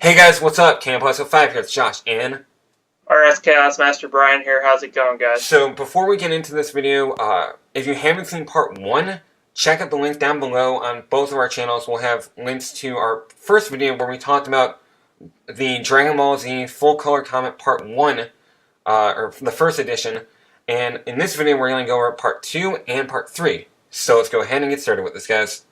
Hey guys, what's up? Camp5 here, it's Josh, and RS Chaos Master Brian here. How's it going, guys? so before we get into this video, if you haven't seen part 1, check out the link down below on both of our channels. We'll have links to our first video where we talked about the Dragon Ball Z Full Color Comic Part 1, or the first edition, and in this video we're going to go over part 2 and part 3. So let's go ahead and get started with this, guys.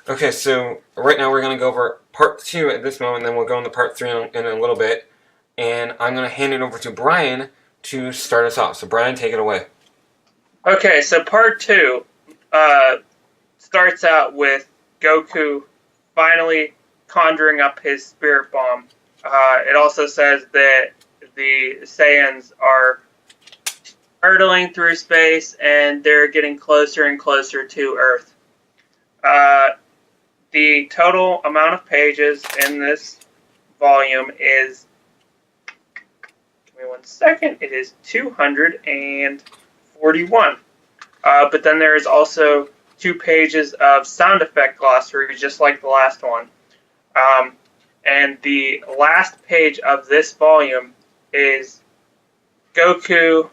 Okay, so right now we're going to go over part 2 at this moment, and then we'll go into part 3 in a little bit. And I'm going to hand it over to Brian to start us off. So Brian, take it away. Okay, so part 2 starts out with Goku finally conjuring up his spirit bomb. It also says that the Saiyans are hurtling through space and they're getting closer and closer to Earth. The total amount of pages in this volume is, give me 1 second, it is 241. But then there is also 2 pages of sound effect glossary, just like the last one. And the last page of this volume is Goku.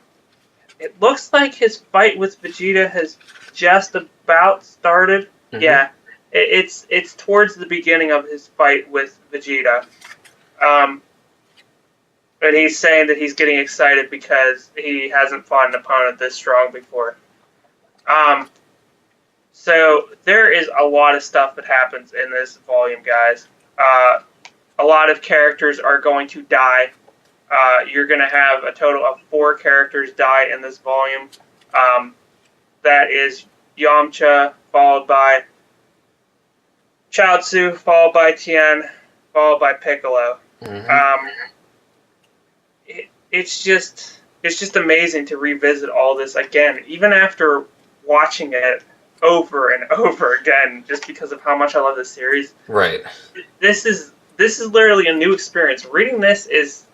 It looks like his fight with Vegeta has just about started. Mm-hmm. Yeah. It's towards the beginning of his fight with Vegeta. And he's saying that he's getting excited because he hasn't fought an opponent this strong before. So there is a lot of stuff that happens in this volume, guys. A lot of characters are going to die. You're going to have a total of 4 characters die in this volume. That is Yamcha, followed by Chaozu, followed by Tien, followed by Piccolo. Mm-hmm. It's just amazing to revisit all this again, even after watching it over and over again, just because of how much I love this series. Right. This is literally a new experience. Reading this is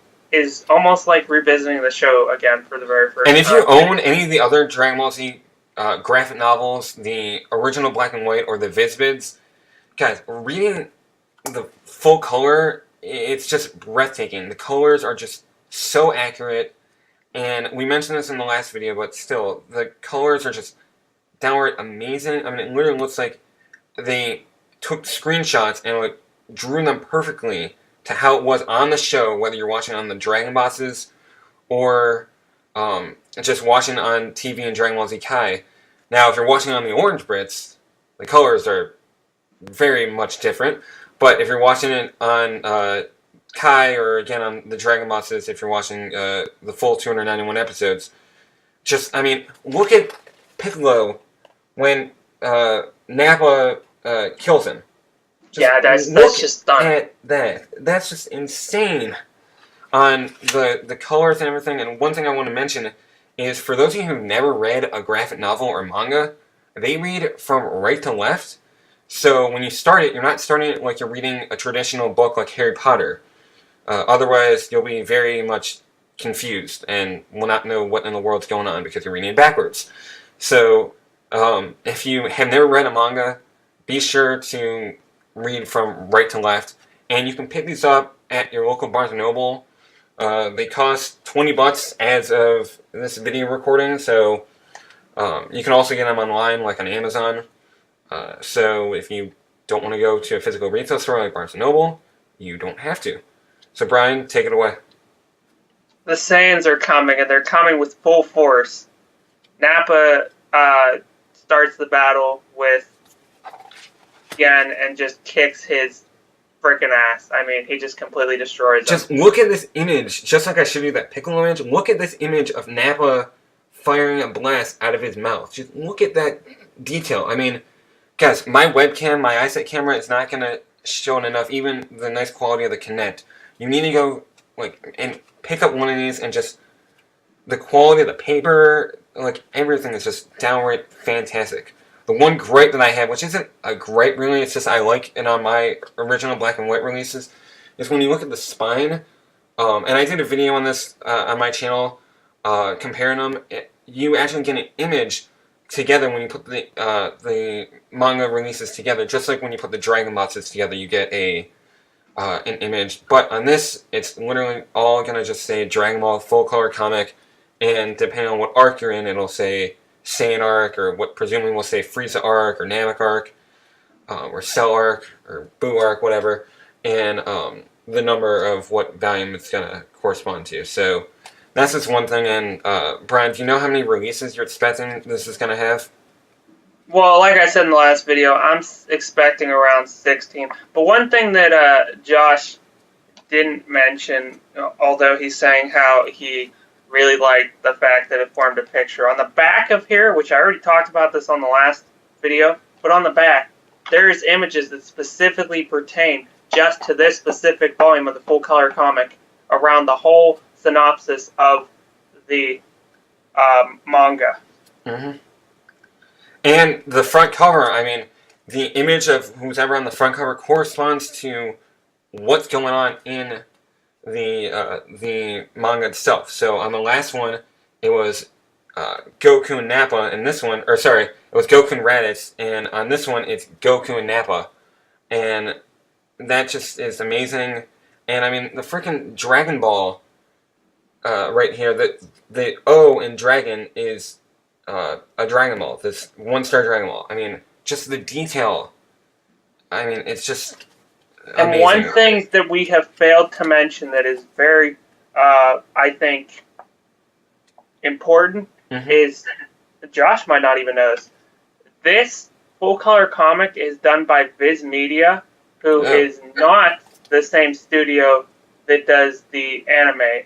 almost like revisiting the show again for the very first time. And if you own any of the other Dragon Ball Z graphic novels, the original black and white or the Vizvids, guys, reading the full color, it's just breathtaking. The colors are just so accurate, and we mentioned this in the last video, but still, the colors are just downright amazing. I mean, it literally looks like they took screenshots and like drew them perfectly to how it was on the show, whether you're watching on the Dragon Bosses or just watching on TV in Dragon Ball Z Kai. Now, if you're watching on the Orange Brits, the colors are very much different, but if you're watching it on Kai, or again on the Dragon Bosses, if you're watching the full 291 episodes, just, I mean, look at Piccolo when Nappa kills him. That's just stunning. At that. That's just insane on the colors and everything. And one thing I want to mention is, for those of you who've never read a graphic novel or manga, they read from right to left. So when you start it, you're not starting it like you're reading a traditional book like Harry Potter. Otherwise, you'll be very much confused and will not know what in the world's going on because you're reading it backwards. So if you have never read a manga, be sure to read from right to left. And you can pick these up at your local Barnes & Noble. They cost $20 as of this video recording, so you can also get them online, like on Amazon. So if you don't want to go to a physical retail store like Barnes & Noble, you don't have to. So Brian, take it away. The Saiyans are coming, and they're coming with full force. Nappa starts the battle with Gen and just kicks his freaking ass. I mean, he just completely destroys him. Just look at this image, just like I showed you that Piccolo image. Look at this image of Nappa firing a blast out of his mouth. Just look at that detail. I mean, guys, my webcam, my iSight camera is not going to show it enough, even the nice quality of the Kinect. You need to go and pick up one of these, and just the quality of the paper, everything is just downright fantastic. The one gripe that I have, which isn't a gripe really, it's just I like it on my original black and white releases, is when you look at the spine, and I did a video on this on my channel comparing them, you actually get an image together when you put the manga releases together, just like when you put the Dragon boxes together, you get an image. But on this, it's literally all going to just say Dragon Ball full color comic, and depending on what arc you're in, it'll say Saiyan arc, or what presumably will say Frieza arc, or Namek arc, or Cell arc, or Buu arc, whatever, and the number of what volume it's going to correspond to. So that's just one thing. And Brian, do you know how many releases you're expecting this is going to have? Well, like I said in the last video, I'm expecting around 16. But one thing that Josh didn't mention, although he's saying how he really liked the fact that it formed a picture. On the back of here, which I already talked about this on the last video, but on the back, there's images that specifically pertain just to this specific volume of the full color comic around the whole synopsis of the manga. Mm-hmm. And the front cover, I mean, the image of who's ever on the front cover corresponds to what's going on in the manga itself. So on the last one, it was Goku and Nappa, and this one, or sorry, it was Goku and Raditz, and on this one, it's Goku and Nappa. And that just is amazing. And I mean, the freaking Dragon Ball right here, the O in Dragon is a Dragon Ball, this one-star Dragon Ball. I mean, just the detail. I mean, it's just amazing. And one thing that we have failed to mention that is very, I think, important is, Josh might not even know this, this full-color comic is done by Viz Media, who is not the same studio that does the anime.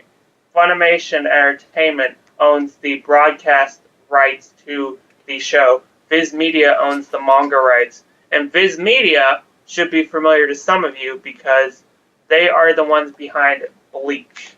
Funimation Entertainment owns the broadcast rights to the show. Viz Media owns the manga rights. And Viz Media should be familiar to some of you because they are the ones behind Bleach.